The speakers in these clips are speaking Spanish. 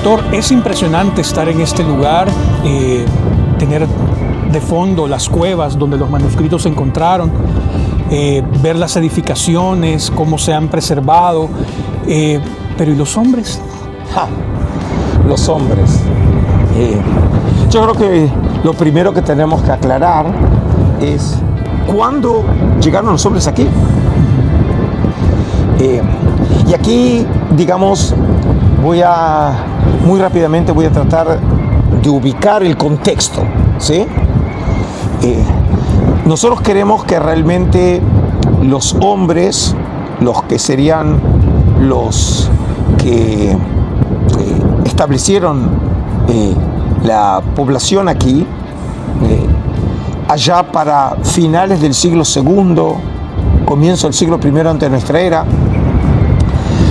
Doctor, es impresionante estar en este lugar, tener de fondo las cuevas donde los manuscritos se encontraron, ver las edificaciones, cómo se han preservado, pero ¿y los hombres? Los hombres. Yo creo que lo primero que tenemos que aclarar es ¿cuándo llegaron los hombres aquí? Y aquí, digamos, muy rápidamente voy a tratar de ubicar el contexto, ¿sí? Nosotros queremos que realmente los hombres, los que serían los que establecieron la población aquí, allá para finales del siglo II, comienzo del siglo I antes de nuestra era,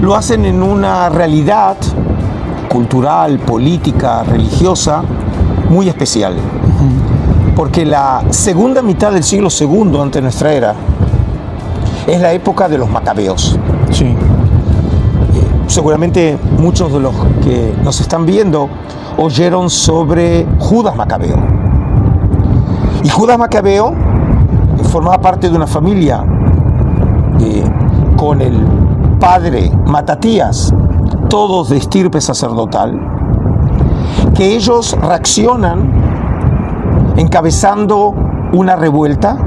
lo hacen en una realidad cultural, política, religiosa muy especial. Porque la segunda mitad del siglo II antes de nuestra era es la época de los macabeos. Sí. Seguramente muchos de los que nos están viendo oyeron sobre Judas Macabeo. Y Judas Macabeo formaba parte de una familia con el padre Matatías, todos de estirpe sacerdotal, que ellos reaccionan encabezando una revuelta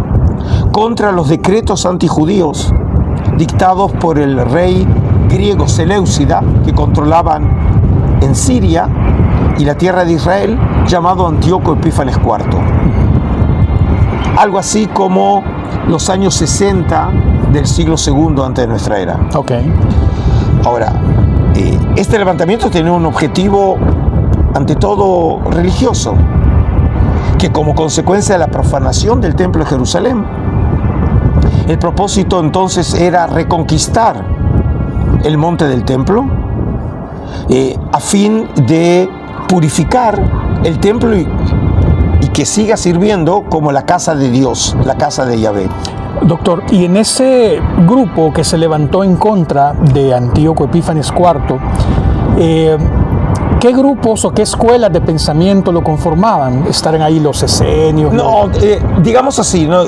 contra los decretos antijudíos dictados por el rey griego Seleucida, que controlaban en Siria y la tierra de Israel, llamado Antíoco Epífanes IV. Algo así como los años 60 del siglo II antes de nuestra era. Okay. Ahora, este levantamiento tenía un objetivo, ante todo, religioso, que como consecuencia de la profanación del Templo de Jerusalén, el propósito entonces era reconquistar el monte del Templo a fin de purificar el Templo y que siga sirviendo como la casa de Dios, la casa de Yahvé. Doctor, y en ese grupo que se levantó en contra de Antíoco Epífanes IV, ¿qué grupos o qué escuelas de pensamiento lo conformaban? ¿Estaban ahí los esenios? No, digamos así, ¿no?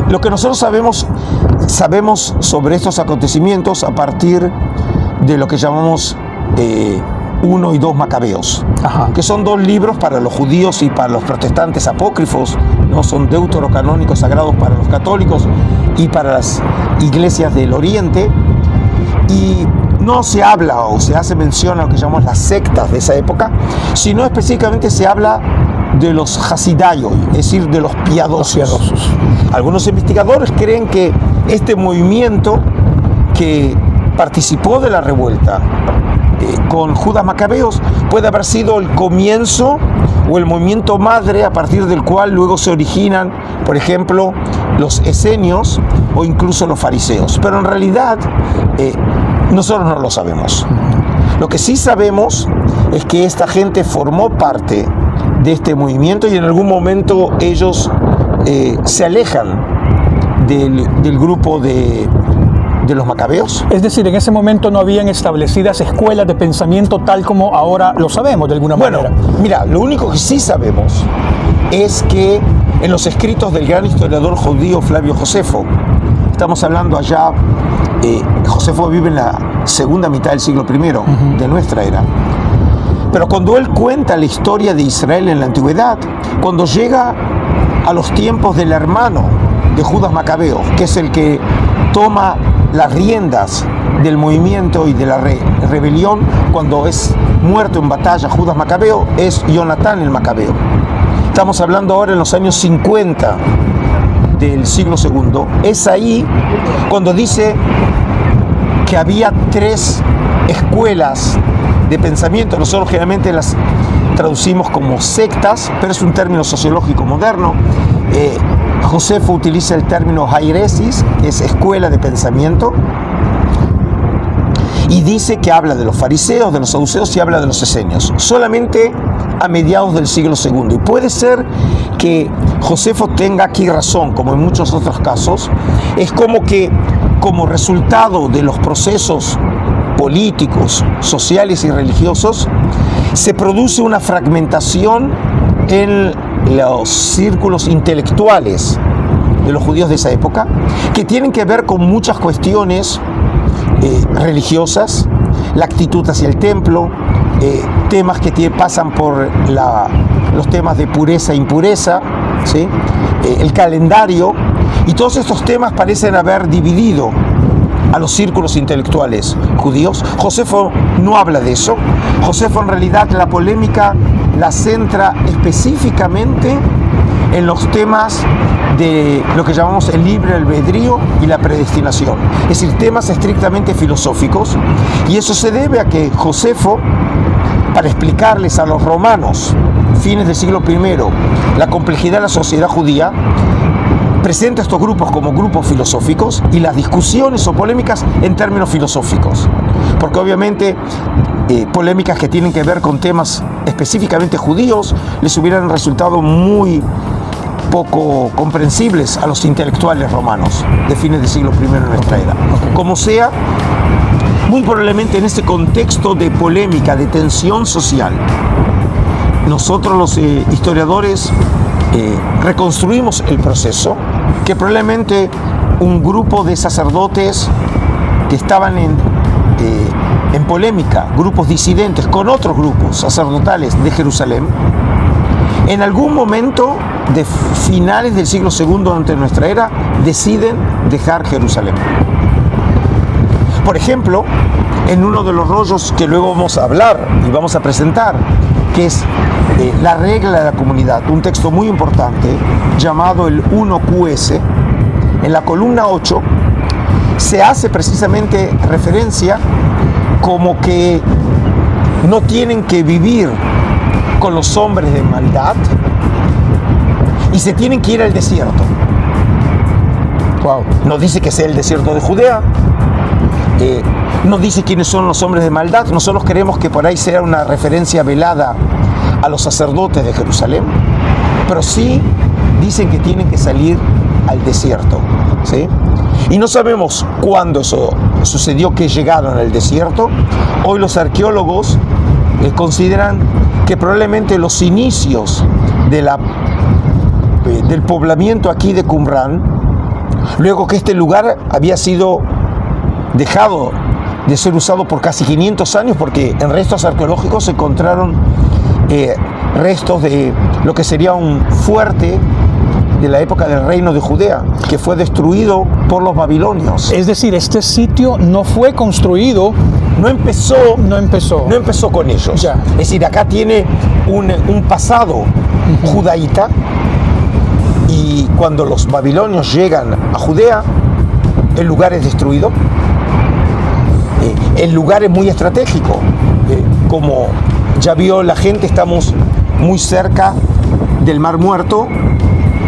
Lo que nosotros sabemos sobre estos acontecimientos a partir de lo que llamamos 1 y 2 Macabeos, que son 2 libros para los judíos y para los protestantes apócrifos, ¿no? Son deuterocanónicos sagrados para los católicos y para las iglesias del Oriente, y no se habla o se hace mención a lo que llamamos las sectas de esa época, sino específicamente se habla de los hasidaioi, es decir, de los piadosos. Algunos investigadores creen que este movimiento que participó de la revuelta con Judas Macabeos puede haber sido el comienzo o el movimiento madre a partir del cual luego se originan, por ejemplo, los esenios o incluso los fariseos. Pero en realidad nosotros no lo sabemos. Lo que sí sabemos es que esta gente formó parte de este movimiento y en algún momento ellos se alejan del grupo de los macabeos. Es decir, en ese momento no habían establecidas escuelas de pensamiento tal como ahora lo sabemos de alguna manera. Bueno, mira, lo único que sí sabemos es que en los escritos del gran historiador judío Flavio Josefo, estamos hablando allá, Josefo vive en la segunda mitad del siglo I de nuestra era, pero cuando él cuenta la historia de Israel en la antigüedad, cuando llega a los tiempos del hermano de Judas Macabeo, que es el que toma las riendas del movimiento y de la rebelión, cuando es muerto en batalla Judas Macabeo, es Jonatán el Macabeo. Estamos hablando ahora en los años 50 del siglo II. Es ahí cuando dice que había 3 escuelas de pensamiento. Nosotros generalmente las traducimos como sectas, pero es un término sociológico moderno. Josefo utiliza el término hairesis, que es escuela de pensamiento, y dice que habla de los fariseos, de los saduceos y habla de los esenios, solamente a mediados del siglo II. Y puede ser que Josefo tenga aquí razón, como en muchos otros casos. Es como que, como resultado de los procesos políticos, sociales y religiosos, se produce una fragmentación en los círculos intelectuales de los judíos de esa época, que tienen que ver con muchas cuestiones religiosas, la actitud hacia el templo, temas que pasan por los temas de pureza e impureza, ¿sí? El calendario, y todos estos temas parecen haber dividido a los círculos intelectuales judíos. Josefo no habla de eso. Josefo, en realidad, la polémica la centra específicamente en los temas de lo que llamamos el libre albedrío y la predestinación, es decir, temas estrictamente filosóficos, y eso se debe a que Josefo, para explicarles a los romanos, fines del siglo I, la complejidad de la sociedad judía, presenta estos grupos como grupos filosóficos y las discusiones o polémicas en términos filosóficos, porque obviamente polémicas que tienen que ver con temas específicamente judíos les hubieran resultado muy poco comprensibles a los intelectuales romanos de fines del siglo I en nuestra era. Como sea, muy probablemente en este contexto de polémica, de tensión social, nosotros los historiadores reconstruimos el proceso, que probablemente un grupo de sacerdotes que estaban en polémica, grupos disidentes con otros grupos sacerdotales de Jerusalén, en algún momento de finales del siglo II antes de nuestra era, deciden dejar Jerusalén. Por ejemplo, en uno de los rollos que luego vamos a hablar y vamos a presentar, que es la regla de la comunidad, un texto muy importante llamado el 1QS, en la columna 8 se hace precisamente referencia como que no tienen que vivir con los hombres de maldad y se tienen que ir al desierto. Wow. No dice que sea el desierto de Judea, no dice quiénes son los hombres de maldad. Nosotros creemos que por ahí sea una referencia velada a los sacerdotes de Jerusalén, pero sí dicen que tienen que salir al desierto, ¿sí? Y no sabemos cuándo eso sucedió, que llegaron al desierto. Hoy los arqueólogos consideran que probablemente los inicios del poblamiento aquí de Qumran, luego que este lugar había sido dejado de ser usado por casi 500 años, porque en restos arqueológicos se encontraron restos de lo que sería un fuerte de la época del reino de Judea, que fue destruido por los babilonios. Es decir, este sitio no fue construido. No empezó con ellos. Ya. Es decir, acá tiene un pasado judaíta, y cuando los babilonios llegan a Judea, el lugar es destruido. El lugar es muy estratégico. Como ya vio la gente, estamos muy cerca del Mar Muerto,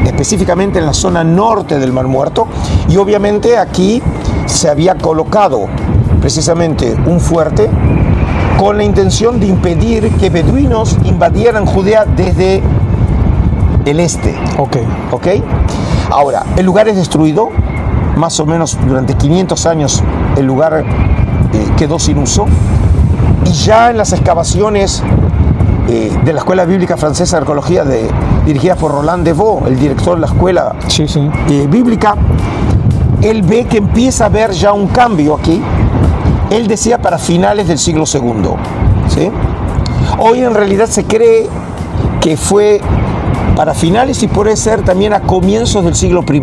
específicamente en la zona norte del Mar Muerto, y obviamente aquí se había colocado precisamente un fuerte con la intención de impedir que beduinos invadieran Judea desde el este. ¿Ok? Ahora, el lugar es destruido, más o menos durante 500 años el lugar quedó sin uso, y ya en las excavaciones de la Escuela Bíblica Francesa de Arqueología dirigida por Roland Devaux, el director de la escuela bíblica, él ve que empieza a haber ya un cambio aquí. Él decía para finales del siglo II, ¿sí? Hoy en realidad se cree que fue para finales y puede ser también a comienzos del siglo I.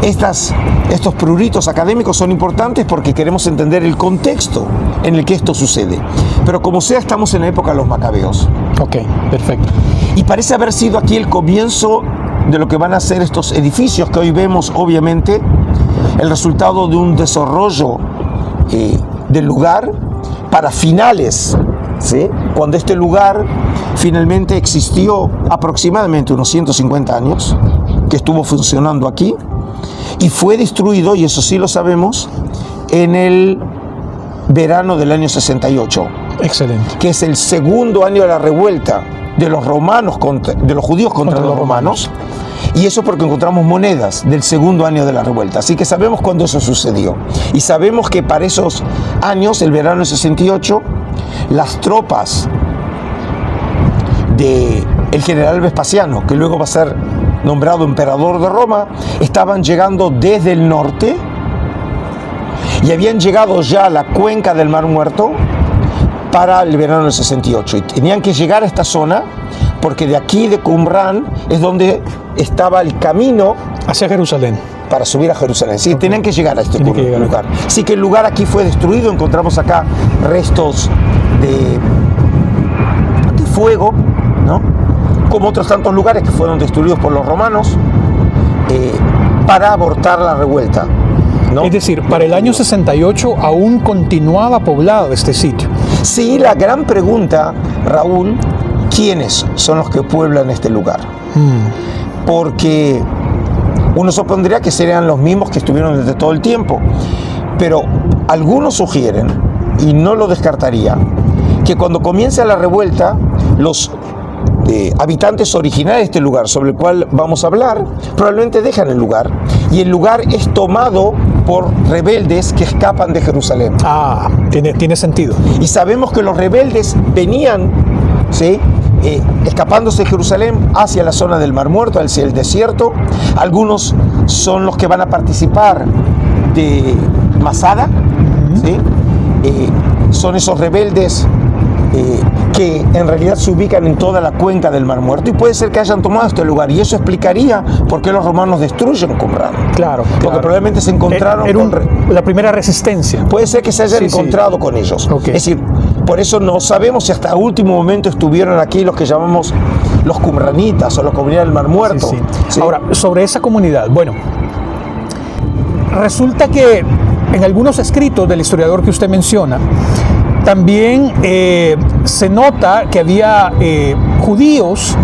Estos pruritos académicos son importantes porque queremos entender el contexto en el que esto sucede. Pero como sea, estamos en la época de los macabeos. Ok, perfecto. Y parece haber sido aquí el comienzo de lo que van a ser estos edificios que hoy vemos, obviamente, el resultado de un desarrollo del lugar para finales, ¿sí? Cuando este lugar finalmente existió aproximadamente unos 150 años, que estuvo funcionando aquí, y fue destruido, y eso sí lo sabemos, en el verano del año 68. Excelente. Que es el segundo año de la revuelta de los romanos de los judíos contra los romanos. Y eso porque encontramos monedas del segundo año de la revuelta. Así que sabemos cuándo eso sucedió. Y sabemos que para esos años, el verano del 68, las tropas del general Vespasiano, que luego va a ser nombrado emperador de Roma, estaban llegando desde el norte y habían llegado ya a la cuenca del Mar Muerto para el verano del 68. Y tenían que llegar a esta zona porque de aquí, de Qumran, es donde estaba el camino hacia Jerusalén. Para subir a Jerusalén. Sí, tenían que llegar a este lugar. Así que el lugar aquí fue destruido. Encontramos acá restos de fuego, ¿no? Como otros tantos lugares que fueron destruidos por los romanos para abortar la revuelta, ¿no? Es decir, para el año 68 aún continuaba poblado este sitio. Sí, la gran pregunta, Raúl, ¿quiénes son los que pueblan este lugar? Porque uno supondría que serían los mismos que estuvieron desde todo el tiempo, pero algunos sugieren, y no lo descartaría, que cuando comienza la revuelta, los habitantes originales de este lugar, sobre el cual vamos a hablar, probablemente dejan el lugar, y el lugar es tomado por rebeldes que escapan de Jerusalén. Ah, tiene sentido. Y sabemos que los rebeldes venían, ¿sí?, escapándose de Jerusalén hacia la zona del Mar Muerto, hacia el desierto. Algunos son los que van a participar de Masada, ¿sí? Son esos rebeldes que en realidad se ubican en toda la cuenca del Mar Muerto, y puede ser que hayan tomado este lugar, y eso explicaría por qué los romanos destruyen Qumran. Claro. Porque probablemente se encontraron la primera resistencia. Puede ser que se hayan encontrado con ellos. Okay. Es decir, por eso no sabemos si hasta último momento estuvieron aquí los que llamamos los qumranitas o la comunidad del Mar Muerto. ¿Sí? Ahora, sobre esa comunidad, bueno, resulta que en algunos escritos del historiador que usted menciona, también se nota que había judíos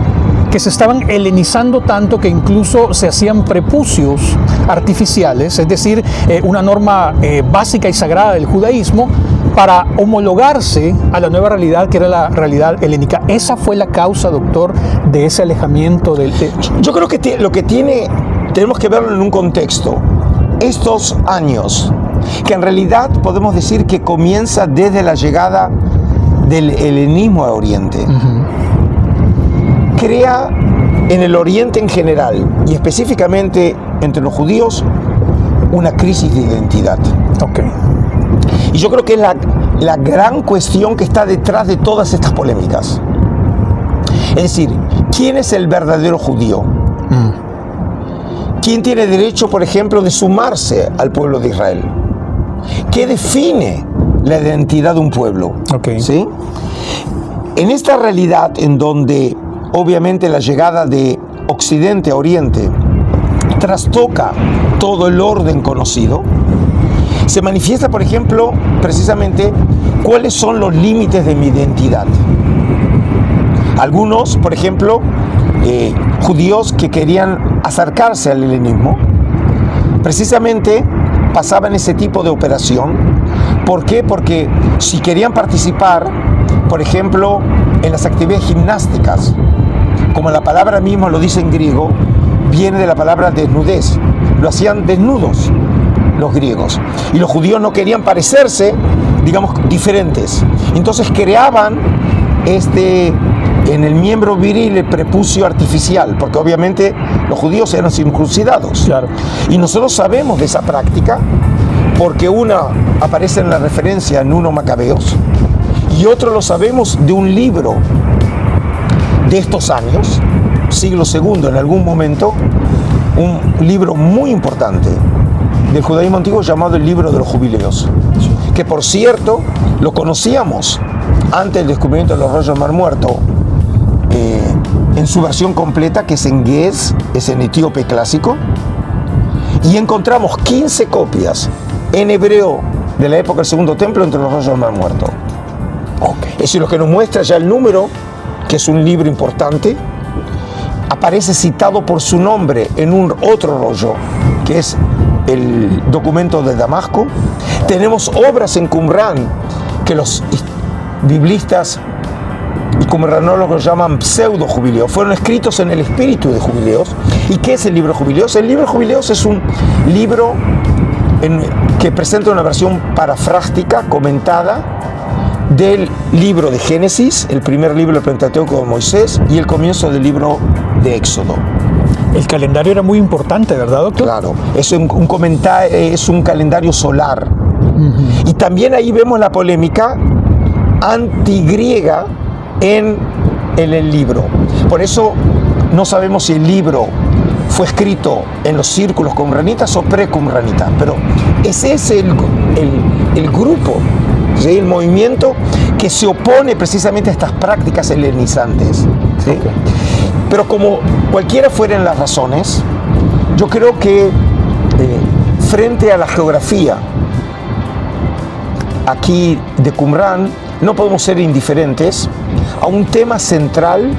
que se estaban helenizando tanto que incluso se hacían prepucios artificiales, es decir, una norma básica y sagrada del judaísmo, para homologarse a la nueva realidad que era la realidad helénica. ¿Esa fue la causa, doctor, de ese alejamiento del...? Yo creo que tenemos que verlo en un contexto. Estos años, que en realidad podemos decir que comienza desde la llegada del helenismo a Oriente, crea en el Oriente en general, y específicamente entre los judíos, una crisis de identidad. Okay. Y yo creo que es la gran cuestión que está detrás de todas estas polémicas. Es decir, ¿quién es el verdadero judío? ¿Quién tiene derecho, por ejemplo, de sumarse al pueblo de Israel? ¿Qué define la identidad de un pueblo? Okay. ¿Sí? En esta realidad en donde obviamente la llegada de Occidente a Oriente trastoca todo el orden conocido, se manifiesta, por ejemplo, precisamente cuáles son los límites de mi identidad. Algunos, por ejemplo, judíos que querían acercarse al helenismo, precisamente pasaban ese tipo de operación. ¿Por qué? Porque si querían participar, por ejemplo, en las actividades gimnásticas, como la palabra misma lo dice en griego, viene de la palabra desnudez. Lo hacían desnudos los griegos. Y los judíos no querían parecerse, digamos, diferentes. Entonces creaban en el miembro viril el prepucio artificial, porque obviamente los judíos eran circuncidados. Claro. Y nosotros sabemos de esa práctica porque una aparece en la referencia en 1 Macabeos y otro lo sabemos de un libro de estos años, siglo II en algún momento, un libro muy importante del judaísmo antiguo llamado el Libro de los Jubileos, que por cierto lo conocíamos antes del descubrimiento de los rollos del Mar Muerto, en su versión completa, que es en Ge'ez, es en etíope clásico, y encontramos 15 copias en hebreo de la época del Segundo Templo entre los rollos del Mar Muerto. Es decir, lo que nos muestra ya el número, que es un libro importante, aparece citado por su nombre en un otro rollo, que es el documento de Damasco. Tenemos obras en Qumran que los biblistas y qumranólogos llaman pseudo jubileos, fueron escritos en el espíritu de jubileos, ¿Y qué es el libro de Jubileos? El libro de Jubileos es un libro que presenta una versión parafrástica, comentada, del libro de Génesis, el primer libro del Pentateuco de Moisés, y el comienzo del libro de Éxodo. El calendario era muy importante, ¿verdad, doctor? Claro, es un calendario solar. Y también ahí vemos la polémica antigriega en el libro. Por eso no sabemos si el libro fue escrito en los círculos qumranitas o pre-qumranitas, pero ese es el grupo, ¿sí? El movimiento que se opone precisamente a estas prácticas helenizantes, ¿sí? Okay. Pero como cualquiera fueran las razones, yo creo que frente a la geografía aquí de Qumrán, no podemos ser indiferentes a un tema central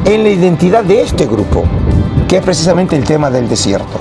en la identidad de este grupo, que es precisamente el tema del desierto.